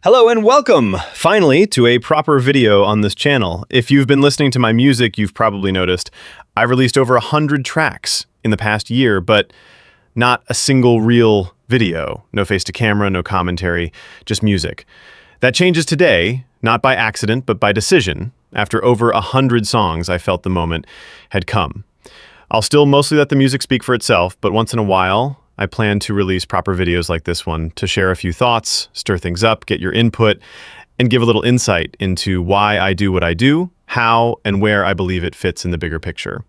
Hello and welcome, finally, to a proper video on this channel. If you've been listening to my music, you've probably noticed I've released over 100 tracks in the past year, but not a single real video. No face to camera, no commentary, just music. That changes today, not by accident, but by decision. After over 100 songs, I felt the moment had come. I'll still mostly let the music speak for itself, but once in a while, I plan to release proper videos like this one to share a few thoughts, stir things up, get your input, and give a little insight into why I do what I do, how and where I believe it fits in the bigger picture.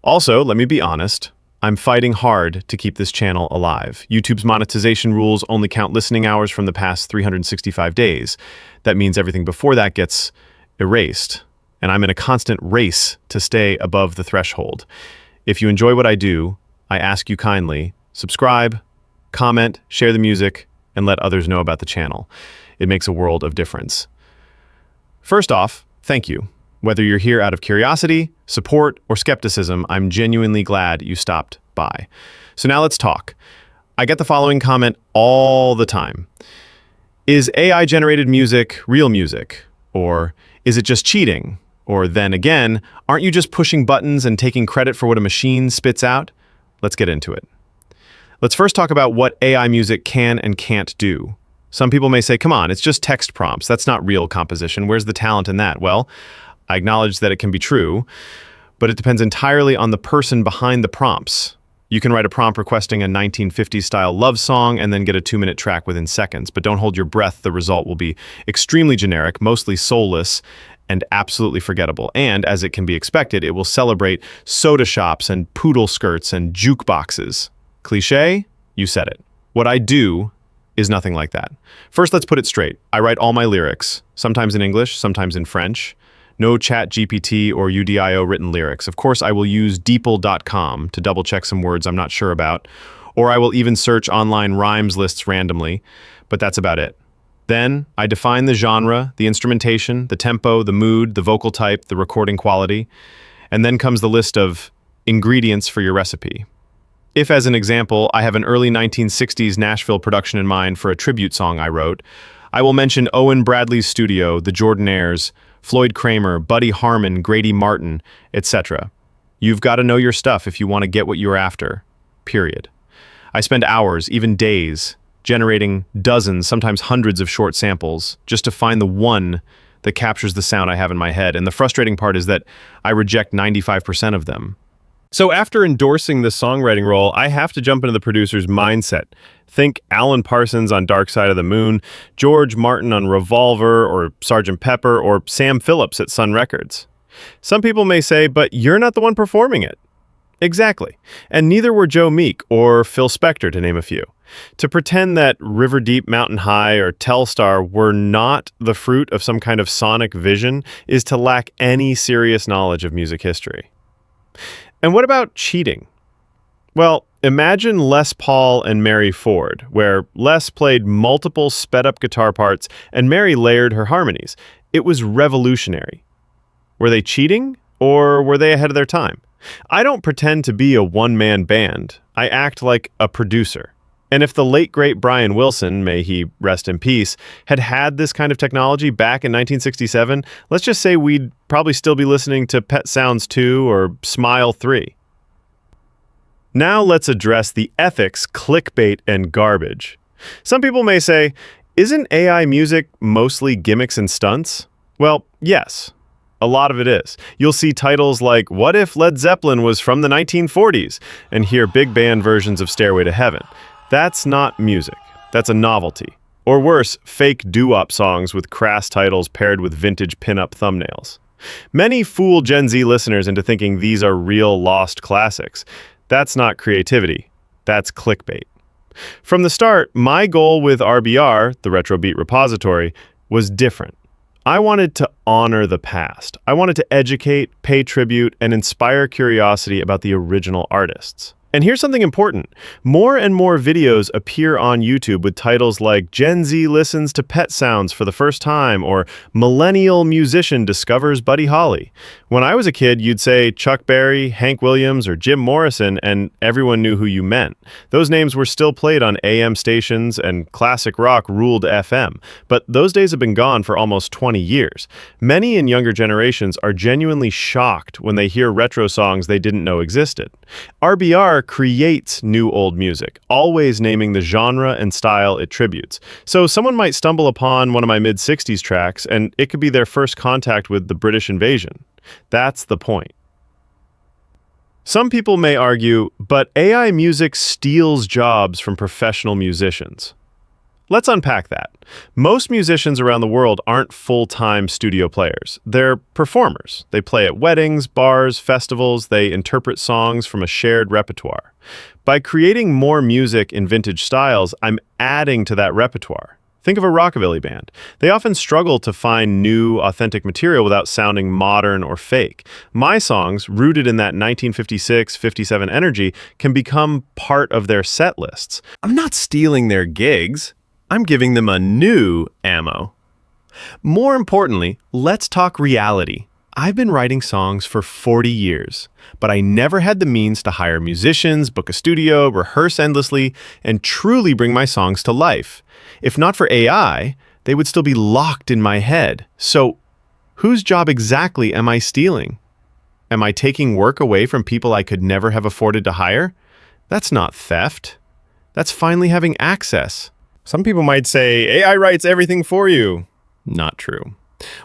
Also, let me be honest, I'm fighting hard to keep this channel alive. YouTube's monetization rules only count listening hours from the past 365 days. That means everything before that gets erased, and I'm in a constant race to stay above the threshold. If you enjoy what I do, I ask you kindly, subscribe, comment, share the music, and let others know about the channel. It makes a world of difference. First off, thank you. Whether you're here out of curiosity, support, or skepticism, I'm genuinely glad you stopped by. So now let's talk. I get the following comment all the time. Is AI-generated music real music? Or is it just cheating? Or then again, aren't you just pushing buttons and taking credit for what a machine spits out? Let's get into it. Let's first talk about what AI music can and can't do. Some people may say, come on, it's just text prompts. That's not real composition. Where's the talent in that? Well, I acknowledge that it can be true, but it depends entirely on the person behind the prompts. You can write a prompt requesting a 1950s style love song and then get a 2-minute track within seconds, but don't hold your breath. The result will be extremely generic, mostly soulless, and absolutely forgettable. And as it can be expected, it will celebrate soda shops and poodle skirts and jukeboxes. Cliché? You said it. What I do is nothing like that. First, let's put it straight. I write all my lyrics, sometimes in English, sometimes in French. No ChatGPT or UDIO written lyrics. Of course, I will use DeepL.com to double check some words I'm not sure about, or I will even search online rhymes lists randomly, but that's about it. Then, I define the genre, the instrumentation, the tempo, the mood, the vocal type, the recording quality, and then comes the list of ingredients for your recipe. If, as an example, I have an early 1960s Nashville production in mind for a tribute song I wrote, I will mention Owen Bradley's studio, the Jordanaires, Floyd Kramer, Buddy Harman, Grady Martin, etc. You've got to know your stuff if you want to get what you're after. Period. I spend hours, even days, generating dozens, sometimes hundreds of short samples just to find the one that captures the sound I have in my head. And the frustrating part is that I reject 95% of them. So after endorsing the songwriting role, I have to jump into the producer's mindset. Think Alan Parsons on Dark Side of the Moon, George Martin on Revolver, or Sgt. Pepper, or Sam Phillips at Sun Records. Some people may say, but you're not the one performing it. Exactly. And neither were Joe Meek or Phil Spector, to name a few. To pretend that River Deep Mountain High or Telstar were not the fruit of some kind of sonic vision is to lack any serious knowledge of music history. And what about cheating? Well, imagine Les Paul and Mary Ford, where Les played multiple sped-up guitar parts and Mary layered her harmonies. It was revolutionary. Were they cheating, or were they ahead of their time? I don't pretend to be a one-man band. I act like a producer. And if the late, great Brian Wilson, may he rest in peace, had this kind of technology back in 1967, let's just say we'd probably still be listening to Pet Sounds 2 or Smile 3. Now let's address the ethics, clickbait, and garbage. Some people may say, isn't AI music mostly gimmicks and stunts? Well, yes. A lot of it is. You'll see titles like, What If Led Zeppelin Was From the 1940s? And hear big band versions of Stairway to Heaven. That's not music. That's a novelty. Or worse, fake doo-wop songs with crass titles paired with vintage pin-up thumbnails. Many fool Gen Z listeners into thinking these are real lost classics. That's not creativity. That's clickbait. From the start, my goal with RBR, the Retro Beat Repository, was different. I wanted to honor the past. I wanted to educate, pay tribute, and inspire curiosity about the original artists. And here's something important. More and more videos appear on YouTube with titles like Gen Z listens to pet sounds for the first time or Millennial musician discovers Buddy Holly. When I was a kid, you'd say Chuck Berry, Hank Williams, or Jim Morrison, and everyone knew who you meant. Those names were still played on AM stations and classic rock ruled FM, but those days have been gone for almost 20 years. Many in younger generations are genuinely shocked when they hear retro songs they didn't know existed. RBR creates new old music, always naming the genre and style it tributes. So someone might stumble upon one of my mid-60s tracks, and it could be their first contact with the British invasion. That's the point. Some people may argue, but AI music steals jobs from professional musicians. Let's unpack that. Most musicians around the world aren't full-time studio players. They're performers. They play at weddings, bars, festivals. They interpret songs from a shared repertoire. By creating more music in vintage styles, I'm adding to that repertoire. Think of a rockabilly band. They often struggle to find new, authentic material without sounding modern or fake. My songs, rooted in that 1956-57 energy, can become part of their set lists. I'm not stealing their gigs. I'm giving them a new ammo. More importantly, let's talk reality. I've been writing songs for 40 years, but I never had the means to hire musicians, book a studio, rehearse endlessly, and truly bring my songs to life. If not for AI, they would still be locked in my head. So, whose job exactly am I stealing? Am I taking work away from people I could never have afforded to hire? That's not theft. That's finally having access. Some people might say, AI writes everything for you. Not true.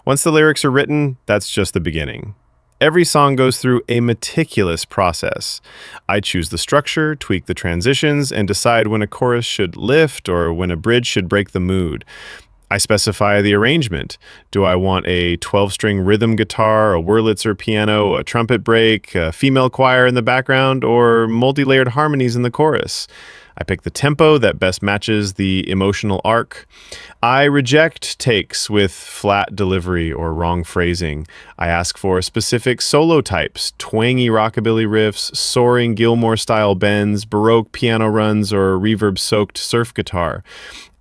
Once the lyrics are written, that's just the beginning. Every song goes through a meticulous process. I choose the structure, tweak the transitions, and decide when a chorus should lift or when a bridge should break the mood. I specify the arrangement. Do I want a 12-string rhythm guitar, a Wurlitzer piano, a trumpet break, a female choir in the background, or multi-layered harmonies in the chorus? I pick the tempo that best matches the emotional arc. I reject takes with flat delivery or wrong phrasing. I ask for specific solo types, twangy rockabilly riffs, soaring Gilmour-style bends, Baroque piano runs, or reverb-soaked surf guitar.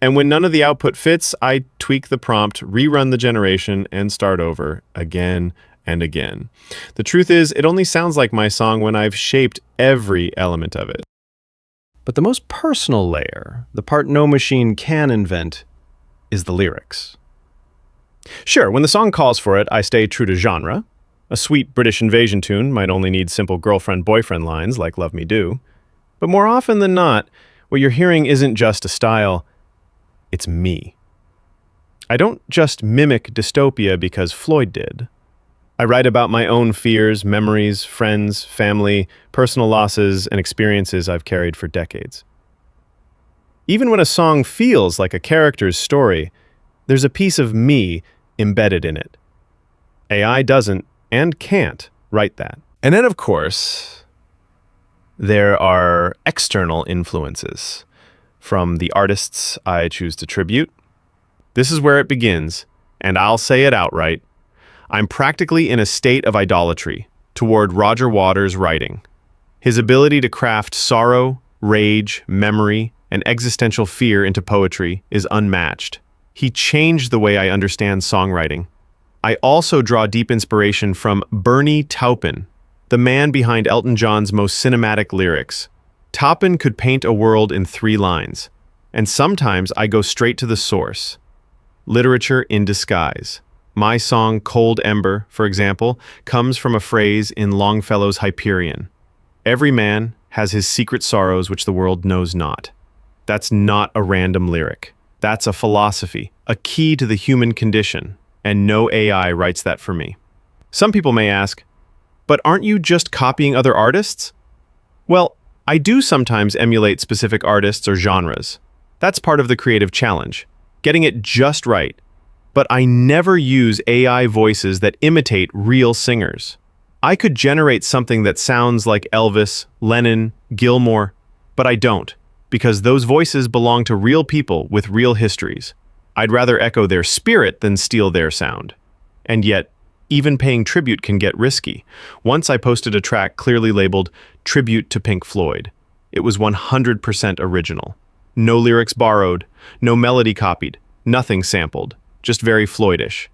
And when none of the output fits, I tweak the prompt, rerun the generation, and start over again and again. The truth is, it only sounds like my song when I've shaped every element of it. But the most personal layer, the part no machine can invent, is the lyrics. Sure, when the song calls for it, I stay true to genre. A sweet British invasion tune might only need simple girlfriend-boyfriend lines like Love Me Do. But more often than not, what you're hearing isn't just a style, it's me. I don't just mimic dystopia because Floyd did. I write about my own fears, memories, friends, family, personal losses, and experiences I've carried for decades. Even when a song feels like a character's story, there's a piece of me embedded in it. AI doesn't and can't write that. And then, of course, there are external influences from the artists I choose to tribute. This is where it begins, and I'll say it outright. I'm practically in a state of idolatry toward Roger Waters' writing. His ability to craft sorrow, rage, memory, and existential fear into poetry is unmatched. He changed the way I understand songwriting. I also draw deep inspiration from Bernie Taupin, the man behind Elton John's most cinematic lyrics. Taupin could paint a world in 3 lines, and sometimes I go straight to the source. Literature in disguise. My song Cold Ember, for example, comes from a phrase in Longfellow's Hyperion. Every man has his secret sorrows which the world knows not. That's not a random lyric. That's a philosophy, a key to the human condition, and no AI writes that for me. Some people may ask, but aren't you just copying other artists? Well, I do sometimes emulate specific artists or genres. That's part of the creative challenge, getting it just right. But I never use AI voices that imitate real singers. I could generate something that sounds like Elvis, Lennon, Gilmour, but I don't, because those voices belong to real people with real histories. I'd rather echo their spirit than steal their sound. And yet, Even paying tribute can get risky. Once I posted a track clearly labeled Tribute to Pink Floyd. It was 100% original. No lyrics borrowed, no melody copied, nothing sampled, just very Floydish.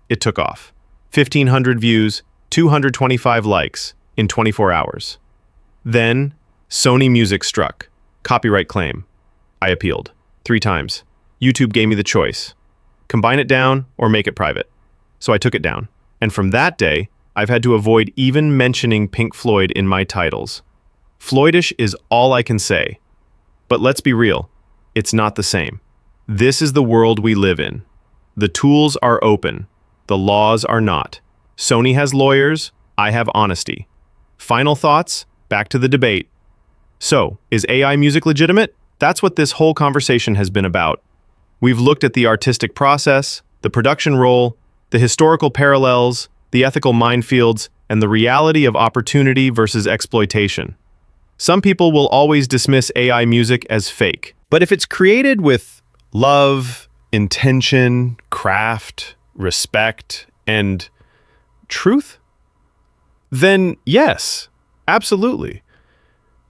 It took off. 1,500 views, 225 likes in 24 hours. Then, Sony Music struck. Copyright claim. I appealed 3 times. YouTube gave me the choice. Combine it down or make it private. So I took it down. And from that day, I've had to avoid even mentioning Pink Floyd in my titles. Floydish is all I can say. But let's be real, it's not the same. This is the world we live in. The tools are open. The laws are not. Sony has lawyers, I have honesty. Final thoughts? Back to the debate. So, is AI music legitimate? That's what this whole conversation has been about. We've looked at the artistic process, the production role, the historical parallels, the ethical minefields, and the reality of opportunity versus exploitation. Some people will always dismiss AI music as fake. But if it's created with love, intention, craft, respect, and truth, then yes, absolutely.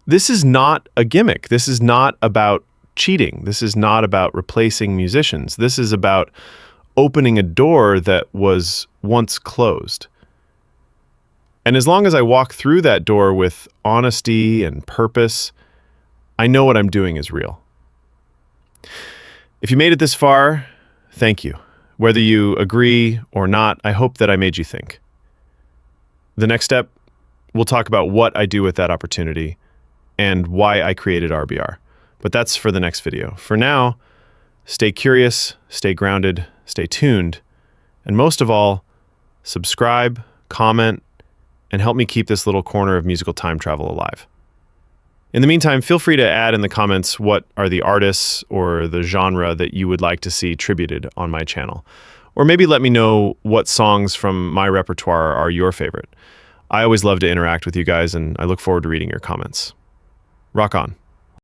This is not a gimmick. This is not about cheating. This is not about replacing musicians. This is about opening a door that was once closed. And as long as I walk through that door with honesty and purpose, I know what I'm doing is real. If you made it this far, thank you. Whether you agree or not, I hope that I made you think. The next step, we'll talk about what I do with that opportunity and why I created RBR. But that's for the next video. For now, stay curious, stay grounded, stay tuned, and most of all, subscribe, comment, and help me keep this little corner of musical time travel alive. In the meantime, feel free to add in the comments what are the artists or the genre that you would like to see tributed on my channel. Or maybe let me know what songs from my repertoire are your favorite. I always love to interact with you guys, and I look forward to reading your comments. Rock on.